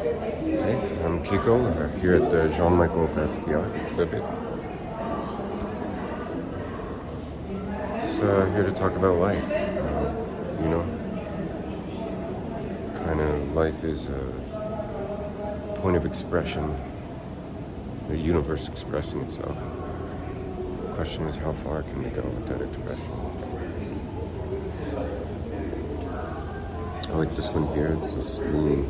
Hey, I'm Kiko, here at the Jean-Michel Basquiat exhibit. Just here to talk about life. You know, kind of life is a point of expression, the universe expressing itself. The question is, how far can we go with that expression? I like this one here. It's a spoon.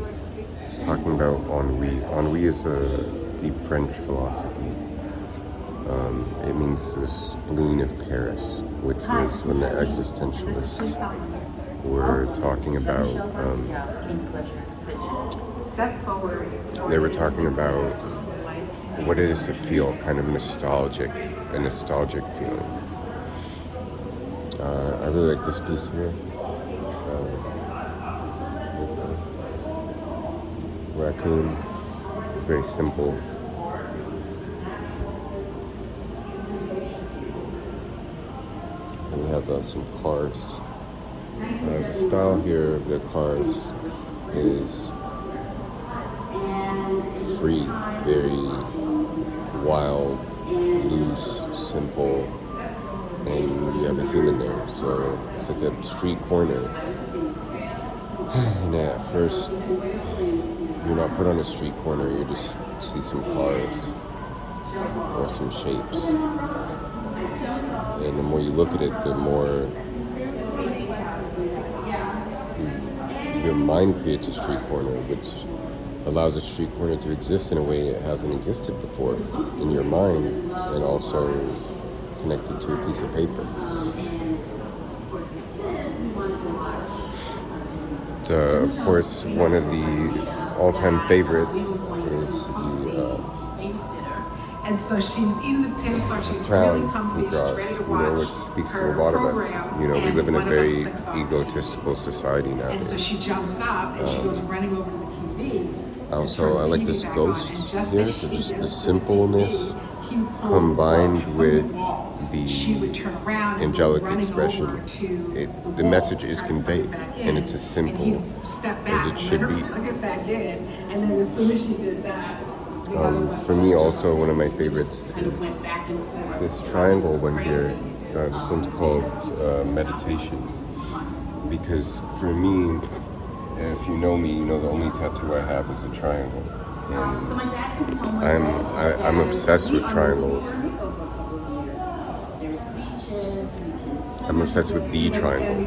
It's talking about ennui. Ennui is a deep French philosophy. It means the spleen of Paris, which was when the existentialists were talking about. They were talking about what it is to feel kind of a nostalgic feeling. I really like this piece here. Raccoon, very simple. And we have some cars. The style here of the cars is free, very wild, loose, simple, and you have a human there, so it's like a street corner. And at first, you're not put on a street corner, you just see some cars or some shapes. And the more you look at it, the more your mind creates a street corner, which allows a street corner to exist in a way it hasn't existed before in your mind, and also connected to a piece of paper. Of course, one of the all-time favorites is the and so she was eating the potato starch. She was clown really comfy. who draws, She's ready to which speaks to a lot of us. We live in a very egotistical society now. And so she jumps up and she goes running over to the TV. Also, I like this ghost here, so just the simpleness combined with the angelic expression. The message is conveyed, and it's as simple as it should be. And then as soon as she did that, for me, also one of my favorites is this triangle one here. This one's called Meditation, because for me, if you know me, you know the only tattoo I have is a triangle, and I'm obsessed with triangles. I'm obsessed with the triangle.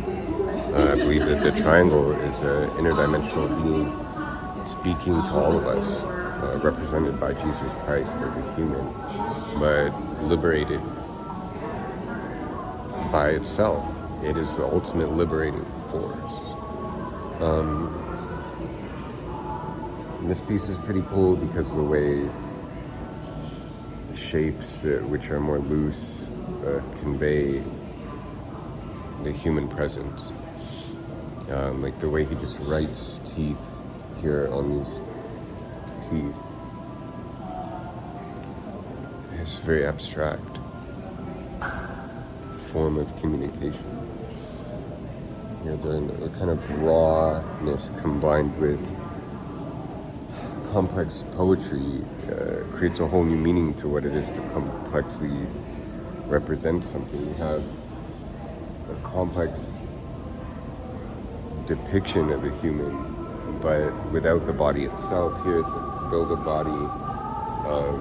I believe that the triangle is an interdimensional being speaking to all of us, represented by Jesus Christ as a human, but liberated by itself. It is the ultimate liberating force. This piece is pretty cool because of the way shapes, which are more loose, convey the human presence. Like the way he just writes teeth here on these teeth is very abstract form of communication. The kind of rawness combined with complex poetry creates a whole new meaning to what it is to complexly represent something. You have a complex depiction of a human, but without the body itself. Here it's a build a body of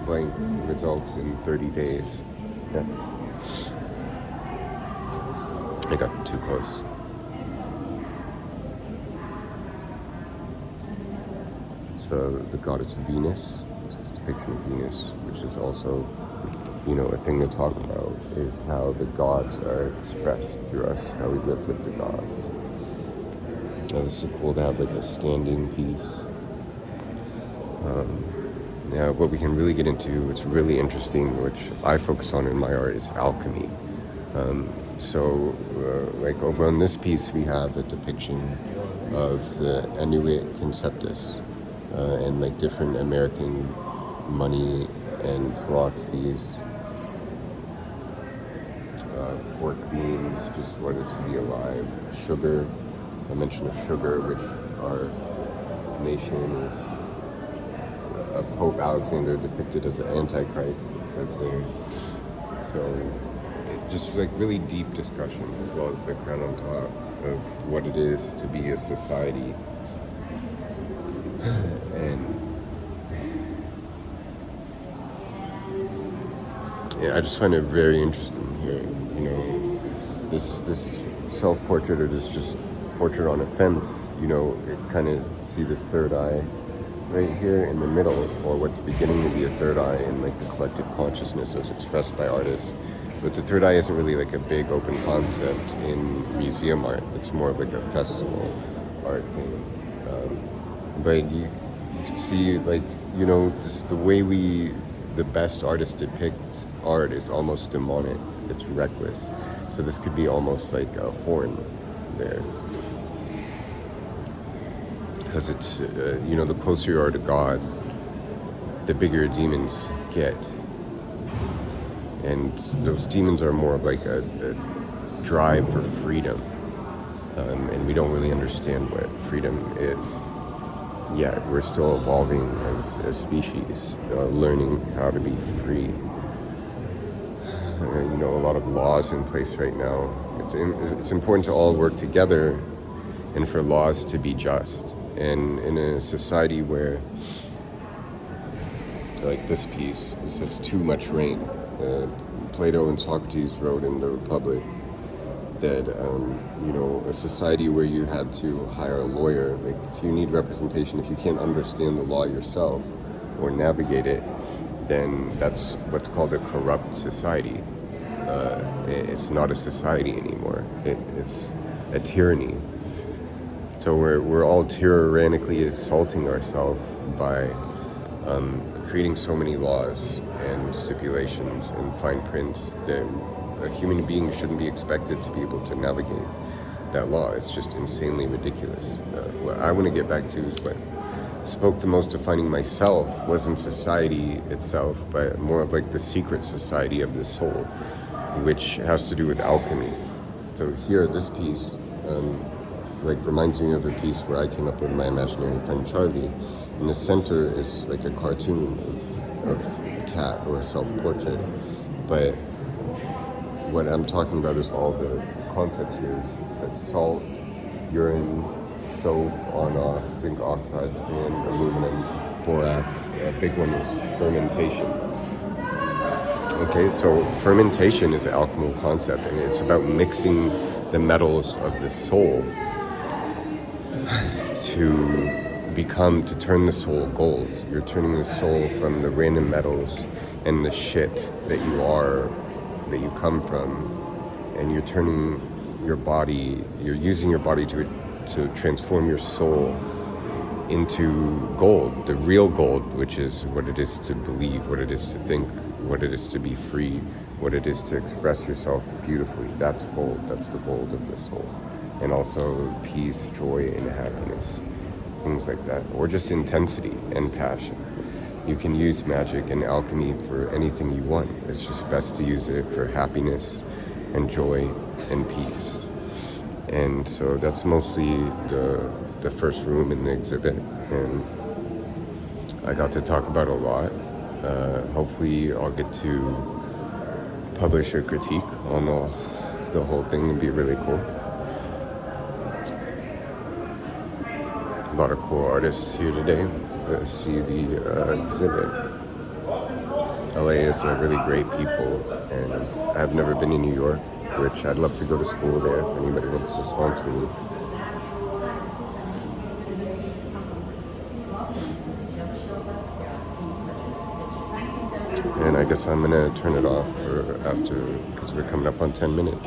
blank results in 30 days. Yeah. I got too close. So the goddess Venus, it's a depiction of Venus, which is also, a thing to talk about, is how the gods are expressed through us, how we live with the gods. Now, this is cool to have like a standing piece. Now, what we can really get into, what's really interesting, which I focus on in my art, is alchemy. Like over on this piece, we have a depiction of the Inuit Conceptus and like different American money and philosophies. Pork beans, just what it is to be alive. Sugar, I mentioned sugar, which are nation is Pope Alexander depicted as an antichrist, it says there. So just like really deep discussion, as well as the crown on top of what it is to be a society. And yeah, I just find it very interesting here. You know, this self-portrait, or this just portrait on a fence. You know, it kind of see the third eye right here in the middle, or what's beginning to be a third eye in like the collective consciousness as expressed by artists. But the third eye isn't really like a big open concept in museum art. It's more of like a festival art thing. But you can see, like, you know, just the way the best artists depict art is almost demonic. It's reckless. So this could be almost like a horn there. Because it's, you know, the closer you are to God, the bigger demons get. And those demons are more of like a drive for freedom. And we don't really understand what freedom is. Yeah, we're still evolving as a species, learning how to be free. You know, a lot of laws in place right now. It's important to all work together and for laws to be just. And in a society where, like this piece, it says too much rain. Plato and Socrates wrote in the Republic that, you know, a society where you had to hire a lawyer, like if you need representation, if you can't understand the law yourself or navigate it, then that's what's called a corrupt society. It's not a society anymore. It's a tyranny. So we're all tyrannically assaulting ourselves by creating so many laws and stipulations and fine prints that a human being shouldn't be expected to be able to navigate that law. It's just insanely ridiculous. What I want to get back to is what spoke the most to finding myself wasn't society itself, but more of like the secret society of the soul, which has to do with alchemy. So here, this piece, like reminds me of a piece where I came up with my imaginary friend Charlie. In the center is like a cartoon of a cat or a self-portrait, but what I'm talking about is all the concepts here. It says salt, urine, soap, on-off, zinc oxide, sand, aluminum, borax. A big one is fermentation. Okay, so fermentation is an alchemical concept, and it's about mixing the metals of the soul to turn the soul gold. You're turning the soul from the random metals and the shit that you are, that you come from, and you're turning your body, you're using your body to transform your soul into gold, the real gold, which is what it is to believe, what it is to think, what it is to be free, what it is to express yourself beautifully. That's gold. That's the gold of the soul. And also peace, joy, and happiness, things like that, or just intensity and passion. You can use magic and alchemy for anything you want. It's just best to use it for happiness and joy and peace. And so that's mostly the first room in the exhibit, and I got to talk about a lot. Hopefully I'll get to publish a critique on the whole thing. It'd be really cool. A lot of cool artists here today to see the exhibit. LA is a really great people, and I've never been in New York, which I'd love to go to school there if anybody wants to sponsor me. And I guess I'm gonna turn it off for after, because we're coming up on 10 minutes.